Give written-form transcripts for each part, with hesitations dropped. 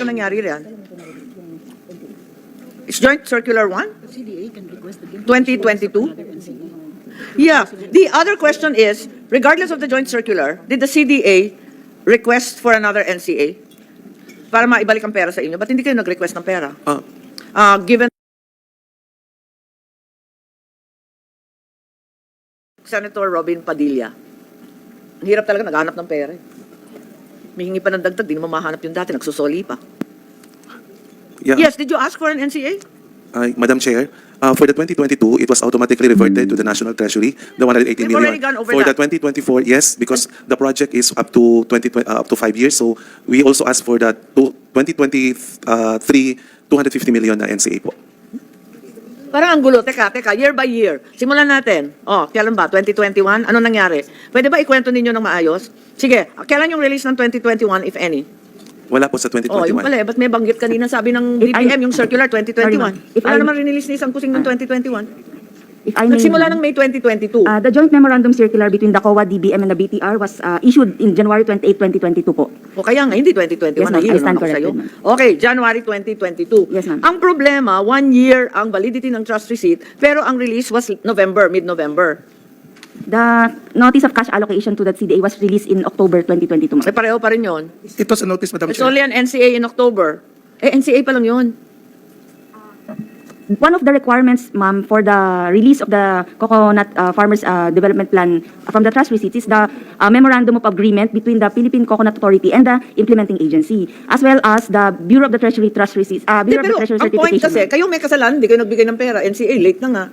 Kailan nangyari yan? It's Joint Circular 1? 2022? Yeah. The other question is, regardless of the joint circular, did the CDA request for another NCA para maibalik ang pera sa inyo? Ba't hindi kayo nag-request ng pera? Given Senator Robin Padilla, ang hirap talaga naghanap ng pera. May hingi pa ng dagdag, di naman mahanap yung dati, nagsusoli pa. Yeah. Yes, did you ask for an NCA? Madam Chair, for the 2022, it was automatically reverted to the National Treasury, the 118 We've already million. gone over For that. the 2024, yes, because the project is up to 5 years, so we also asked for that 2023, 250 million na NCA po. Parang ang gulo. Teka, year by year. Simulan natin. Kailan ba? 2021? Ano nangyari? Pwede ba ikwento ninyo ng maayos? Sige, kailan yung release ng 2021, if any? Wala po sa 2021. Yung pala ba't may banggit kanina? Sabi ng BBM, yung circular 2021. Wala naman release ni isang kusing ng 2021. If I may, Nagsimula ng May 2022. The joint memorandum circular between the COA, DBM, and the BTR was issued in January 28, 2022 po. O kaya nga, hindi 2021. Yes, ma'am. I stand corrected, ma'am. Okay, January 2022. Yes, ma'am. Ang problema, 1 year ang validity ng trust receipt, pero ang release was November, mid-November. The notice of cash allocation to that CDA was released in October 2022, ma'am. Pareho pa rin yun. It was a notice, Madam It's Chair. only an NCA in October. NCA pa lang yun. One of the requirements, ma'am, for the release of the Coconut Farmers Development Plan from the trust receipts is the memorandum of agreement between the Philippine Coconut Authority and the implementing agency, as well as the Bureau of the Treasury Trust Receipts, Bureau of the Treasury ang point Certification. kasi, kayo may kasalanan, hindi kayo nagbigay ng pera. NCA, late na nga.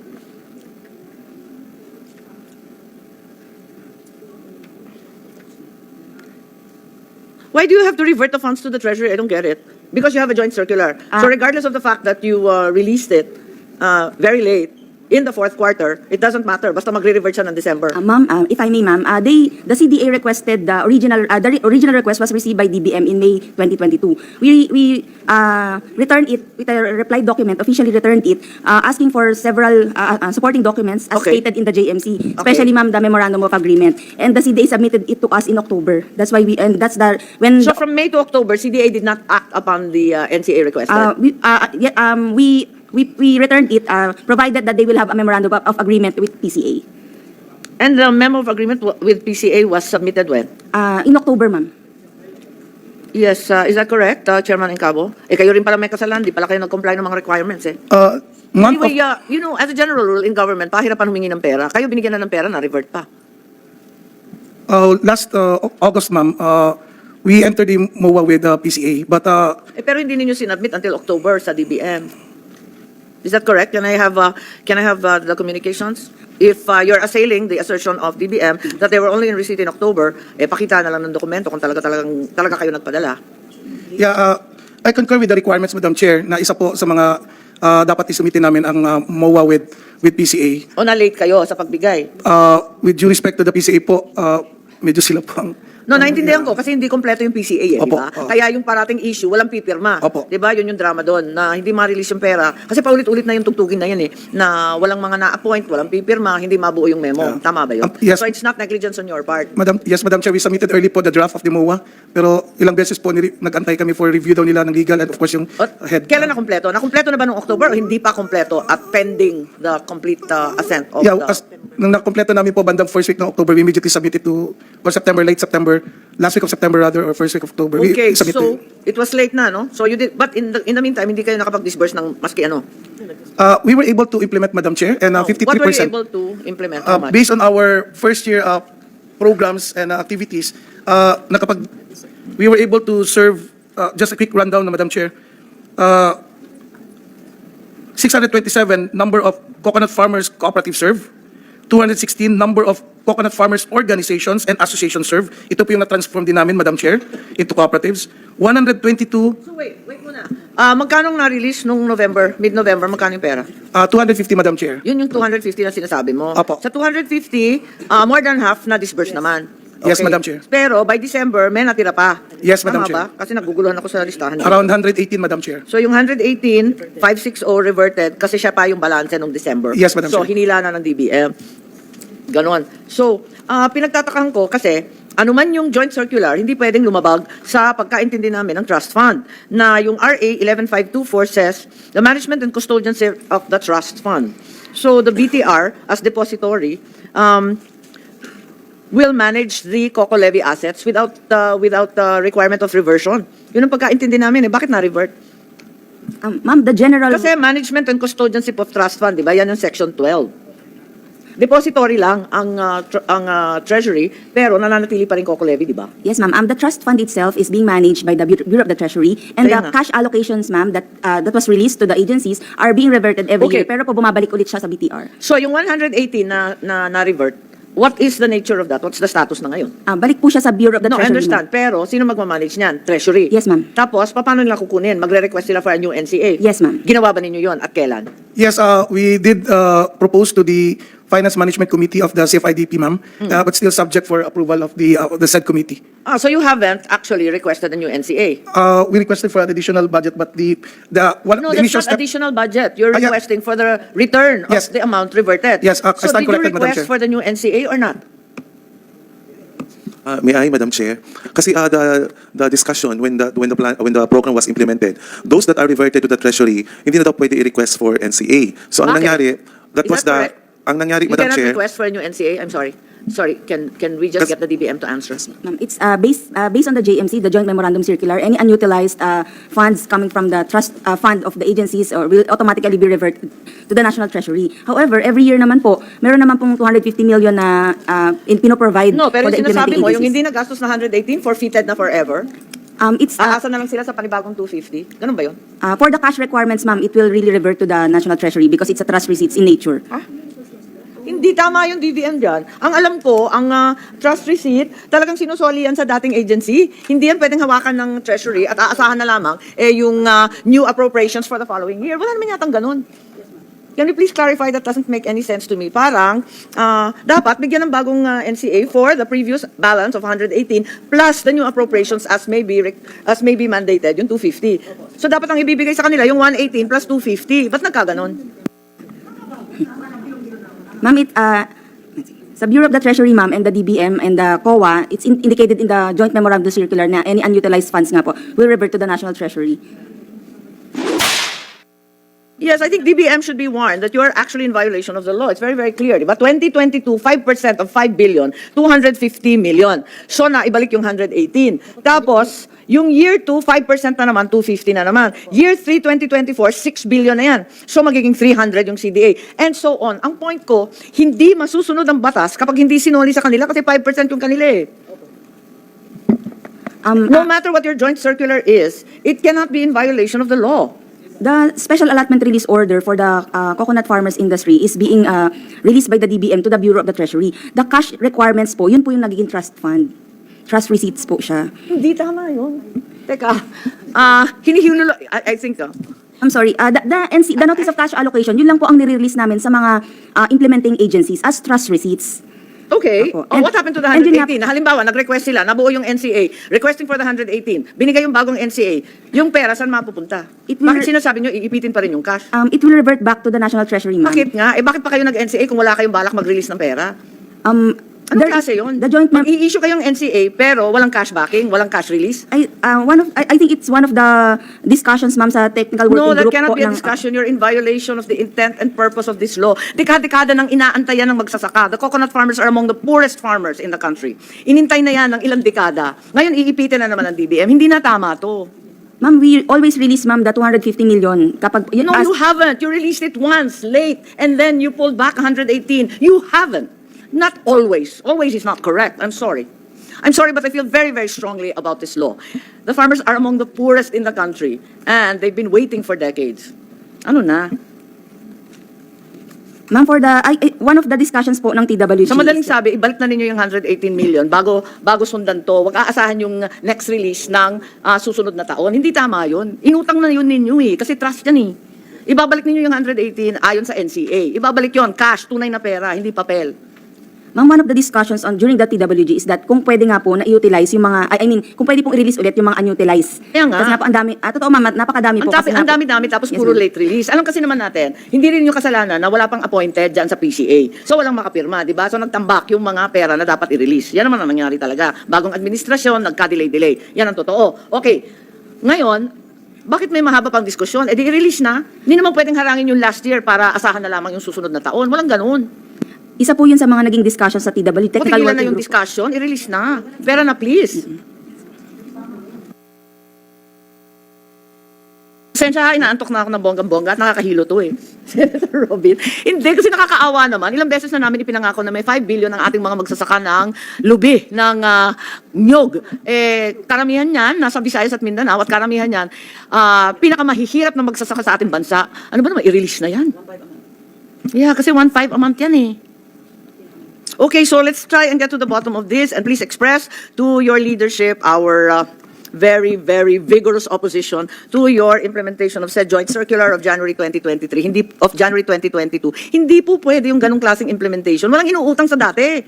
Why do you have to revert the funds to the Treasury? I don't get it. Because you have a joint circular. So regardless of the fact that you released it very late, in the fourth quarter, it doesn't matter. Basta magre-revert siya ng December. Ma'am, if I may, ma'am, the CDA requested the original request was received by DBM in May 2022. We returned it with a reply document, officially returned it, asking for several supporting documents as Okay. stated in the JMC, especially, ma'am, the memorandum of agreement. And the CDA submitted it to us in October. That's why So from May to October, CDA did not act upon the NCA request. we returned it, provided that they will have a memorandum of agreement with PCA. And the memo of agreement with PCA was submitted when? In October, ma'am. Yes, is that correct, Chairman Incabo? Kayo rin pala may kasalanan, di pala kayo nag-comply ng mga requirements Anyway, as a general rule in government, pahirapan humingi ng pera. Kayo binigyan na ng pera, na-revert pa. Last August, ma'am, we entered the MOA with PCA, but Pero hindi ninyo sinubmit until October sa DBM. Is that correct? Can I have the communications? If you're assailing the assertion of DBM that they were only in receipt in October, pakita na lang ng dokumento kung talaga kayo nagpadala. yeah, I concur with the requirements, Madam Chair, na isa po sa mga dapat isumitin namin ang MOA with PCA. O na-late kayo sa pagbigay? With due respect to the PCA po, medyo sila po ang... No, naintindihan ko kasi hindi kompleto yung PCA di Opo, ba? oo. Kaya yung parating issue, walang pipirma. Opo. Di ba? Yun yung drama doon, na hindi ma-release yung pera. Kasi paulit-ulit na yung tugtugin na yan na walang mga na-appoint, walang pipirma, hindi mabuo yung memo. Yeah. Tama ba yun? Yes. So it's not negligence on your part. Yes, Madam Chair, we submitted early po the draft of the MOA, pero ilang beses po nag-antay kami for review daw nila ng legal and of course yung head. Kailan na-kompleto? Na-kompleto na ba noong October o hindi pa kompleto at pending the complete assent of Yeah, the... nung nakompleto namin po bandang first week ng October, we immediately submitted to, or September, late September, last week of September rather, or first week of October. Okay, We submitted. so it was late na, no? So you did, but in the meantime, hindi kayo nakapag-disburse ng maski ano? We were able to implement, Madam Chair, and 53%. What were you able to implement? How much? Based on our first year programs and activities, we were able to serve, just a quick rundown, Madam Chair, 627 number of coconut farmers cooperative serve, 216 number of coconut farmers organizations and associations serve. Ito po yung na-transform din namin, Madam Chair, into cooperatives. 122, So wait muna. Magkano na-release nung November, mid-November, magkano yung pera? 250, Madam Chair. Yun yung 250 na sinasabi mo. Apo. Sa 250, more than half na-disburse naman. Yes, Madam Chair. Pero by December, may natira pa. Yes, Madam Tama Chair. ba? Kasi naguguluhan ako sa listahan. Around 118, Madam Chair. So yung 118, 560 reverted kasi siya pa yung balance nung December. Yes, Madam So Chair. hinila na ng DBM. Ganon. So, pinagtatakan ko kasi ano man yung joint circular, hindi pwedeng lumabag sa pagkaintindi namin ng trust fund na yung RA 11524 says the management and custodianship of the trust fund. So the BTR as depository will manage the COCO levy assets without requirement of reversion. Yun ang pagkaintindi namin eh. Bakit na-revert? Ma'am, the general... Kasi management and custodianship of trust fund, di ba? Yan yung section 12. Depository lang ang treasury, pero nananatili pa rin COCO levy, di ba? Yes, ma'am. The trust fund itself is being managed by the Bureau of the Treasury, and Kaya the nga. cash allocations, ma'am, that was released to the agencies are being reverted every Okay. year, pero po bumabalik ulit siya sa BTR. So yung 118 na revert, what is the nature of that? What's the status na ngayon? Balik po siya sa Bureau of the No, I Treasury. understand. Pero sino magmamanage niyan? Treasury. Yes, ma'am. Tapos, paano nila kukunin? Magre-request sila for a new NCA? Yes, ma'am. Ginawa ba ninyo yon at kailan? Yes, we did propose to the Finance Management Committee of the CFIDP, ma'am, but still subject for approval of the said committee. So you haven't actually requested a new NCA? We requested for an additional budget, but the No, that's initial not additional budget. You're yeah. requesting for the return Yes. of the amount reverted. Yes, I so stand did you corrected, Madam request Chair. for the new NCA or not? May I, Madam Chair? Kasi the discussion when the program was implemented, those that are reverted to the Treasury, hindi na daw pwede i-request for NCA. So ang Bakit? nangyari, that Is was that correct? ang nangyari, You Madam cannot Chair. request for a new NCA? I'm sorry. Sorry, can we just Kas- get the DBM to answer? Ma'am, it's based on the JMC, the Joint Memorandum Circular. Any unutilized funds coming from the trust fund of the agencies will automatically be reverted to the National Treasury. However, every year naman po, meron naman pong 250 million na pinoprovide No, pero for the yung sinasabi implementing mo, yung agencies. hindi nagastos na 118, forfeited na forever. It's Aasa na lang sila sa panibagong 250. Ganun ba yun? for the cash requirements, ma'am, it will really revert to the National Treasury because it's a trust receipts in nature. Hindi tama yung DBM dyan. Ang alam ko, ang trust receipt, talagang sinusoli yan sa dating agency. Hindi yan pwedeng hawakan ng treasury at aasahan na lamang yung new appropriations for the following year. Wala naman yatang ganun. Can you please clarify? That doesn't make any sense to me. Parang, dapat bigyan ng bagong NCA for the previous balance of 118 plus the new appropriations as may be mandated, yung 250. So dapat ang ibibigay sa kanila yung 118 plus 250. Ba't nagkaganon? Ma'am, sa Bureau of the Treasury, ma'am, and the DBM and the COA, it's indicated in the Joint Memorandum Circular na any unutilized funds nga po will revert to the National Treasury. Yes, I think DBM should be warned that you are actually in violation of the law. It's very, very clear. Diba? 2022, 5% of 5 billion, 250 million. So na, ibalik yung 118. Tapos, yung year 2, 5% na naman, 250 na naman. Year 3, 2024, 6 billion na yan. So magiging 300 yung CDA. And so on. Ang point ko, hindi masusunod ang batas kapag hindi sinoli sa kanila kasi 5% yung kanila eh. No matter what your joint circular is, it cannot be in violation of the law. The special allotment release order for the coconut farmers industry is being released by the DBM to the Bureau of the Treasury. The cash requirements po, yun po yung nagiging trust fund. Trust receipts po siya. Hindi tama yun. Teka, hinihinulo, I think, I'm sorry, the notice of cash allocation, yun lang po ang nire-release namin sa mga implementing agencies as trust receipts. okay. Opo. What happened to the And yun 118? Halimbawa, nag-request sila, nabuo yung NCA, requesting for the 118, binigay yung bagong NCA, yung pera, saan mapupunta? It will- Bakit sinasabi nyo, iipitin pa rin yung cash? It will revert back to the National Treasury, ma'am. Bakit nga? Bakit pa kayo nag-NCA kung wala kayong balak mag-release ng pera? Anong There is- klase yun? The joint Mag-i-issue kayong NCA, pero walang cash backing, walang cash release? I think it's one of the discussions, ma'am, sa technical No, working that group cannot po be a ng- discussion. You're in violation of the intent and purpose of this law. Dekada ng inaantayan ng magsasaka. The coconut farmers are among the poorest farmers in the country. Inintay na yan ng ilang dekada. Ngayon, iipitin na naman ng DBM. Hindi na tama to. Ma'am, we always release, ma'am, the 250 million. Kapag, No, you haven't. You released it once, late, and then you pulled back 118. You haven't. Not always. Always is not correct. I'm sorry. I'm sorry, but I feel very, very strongly about this law. The farmers are among the poorest in the country, and they've been waiting for decades. Ano na? Ma'am, for the, one of the discussions po ng TWG. Sa madaling sabi, ibalik na ninyo yung 118 million bago sundan to. Huwag aasahan yung next release ng susunod na taon. Hindi tama yun. Inutang na yun ninyo eh, kasi trust yan eh. Ibabalik ninyo yung 118 ayon sa NCA. Ibabalik yon cash, tunay na pera, hindi papel. Ma'am, one of the discussions during the TWG is that kung pwede nga po na i-utilize yung mga, kung pwede pong i-release ulit yung mga unutilized. Kaya nga. Kasi nga po, ang dami, totoo ma'am, napakadami po. kasi nga Ang po- dami-dami tapos Yes, puro ma'am. late release. Alam kasi naman natin, hindi rin yung kasalanan na wala pang appointed dyan sa PCA. So walang makapirma, di ba? So nagtambak yung mga pera na dapat i-release. Yan naman ang nangyari talaga. Bagong administrasyon, nagka-delay-delay. Yan ang totoo. Okay, ngayon, bakit may mahaba pang diskusyon? Eh di i-release na. Hindi naman pwedeng harangin yung last year para asahan na lamang yung susunod na taon. Walang ganun. Isa po yun sa mga naging discussion sa TWG, O Technical tigilan na Working yung Group. discussion, i-release na. Pera na please. Pasensya, inaantok na ako ng bonggang-bongga at nakakahilo to eh. Senator Robin. Hindi, kasi nakakaawa naman. Ilang beses na namin ipinangako na may 5 billion ang ating mga magsasaka ng lubi, ng nyog. Eh, karamihan yan, nasa Visayas at Mindanao, at karamihan yan, pinakamahihirap na magsasaka sa ating bansa. Ano ba naman, i-release na yan? Yeah, kasi 1.5 a month yan eh. Okay, so let's try and get to the bottom of this, and please express to your leadership our very, very vigorous opposition to your implementation of said joint circular of January 2023, of January 2022. Hindi po pwede yung ganong klaseng implementation. Walang inuutang sa dati.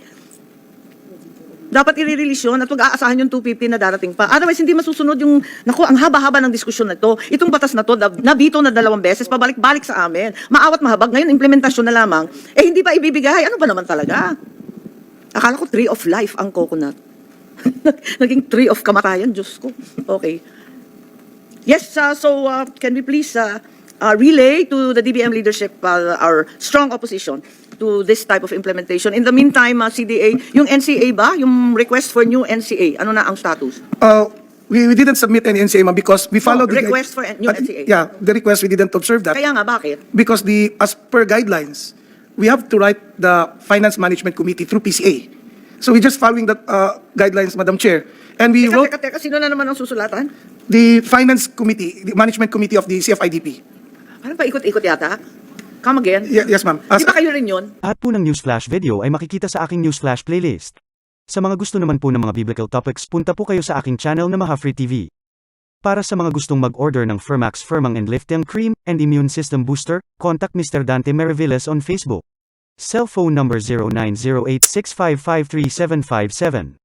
Dapat i-release yun at wag-aasahan yung 250 na darating pa. Otherwise, hindi masusunod yung, naku, ang haba-haba ng diskusyon na ito. Itong batas na to, nabito na 2 beses, pabalik-balik sa amin. Maawat mahabag, ngayon implementasyon na lamang. Eh, hindi pa ibibigay. Ano ba naman talaga? Akala ko tree of life ang coconut. Naging tree of kamatayan, Diyos ko. Okay. Yes, so can we please relay to the DBM leadership our strong opposition to this type of implementation? In the meantime, CDA, yung NCA ba? Yung request for new NCA, ano na ang status? We didn't submit any NCA, ma'am, because we followed the request for new NCA. Yeah, the request, we didn't observe that. Kaya nga, bakit? Because as per guidelines, we have to write the Finance Management Committee through PCA. So we're just following that guidelines, Madam Chair. And we wrote Teka, sino na naman ang susulatan? the Finance Committee, the Management Committee of the CFIDP. Ano pa ikot-ikot yata? Come again? Yes, ma'am. Di ba kayo rin yun? Lahat po ng Newsflash video ay makikita sa aking Newsflash playlist. Sa mga gusto naman po ng mga biblical topics, punta po kayo sa aking channel na Mahaphir TV. Para sa mga gustong mag-order ng Firmax Firmang and Lifting Cream and Immune System Booster, contact Mr. Dante Maravillas on Facebook. Cell phone number 090865535757.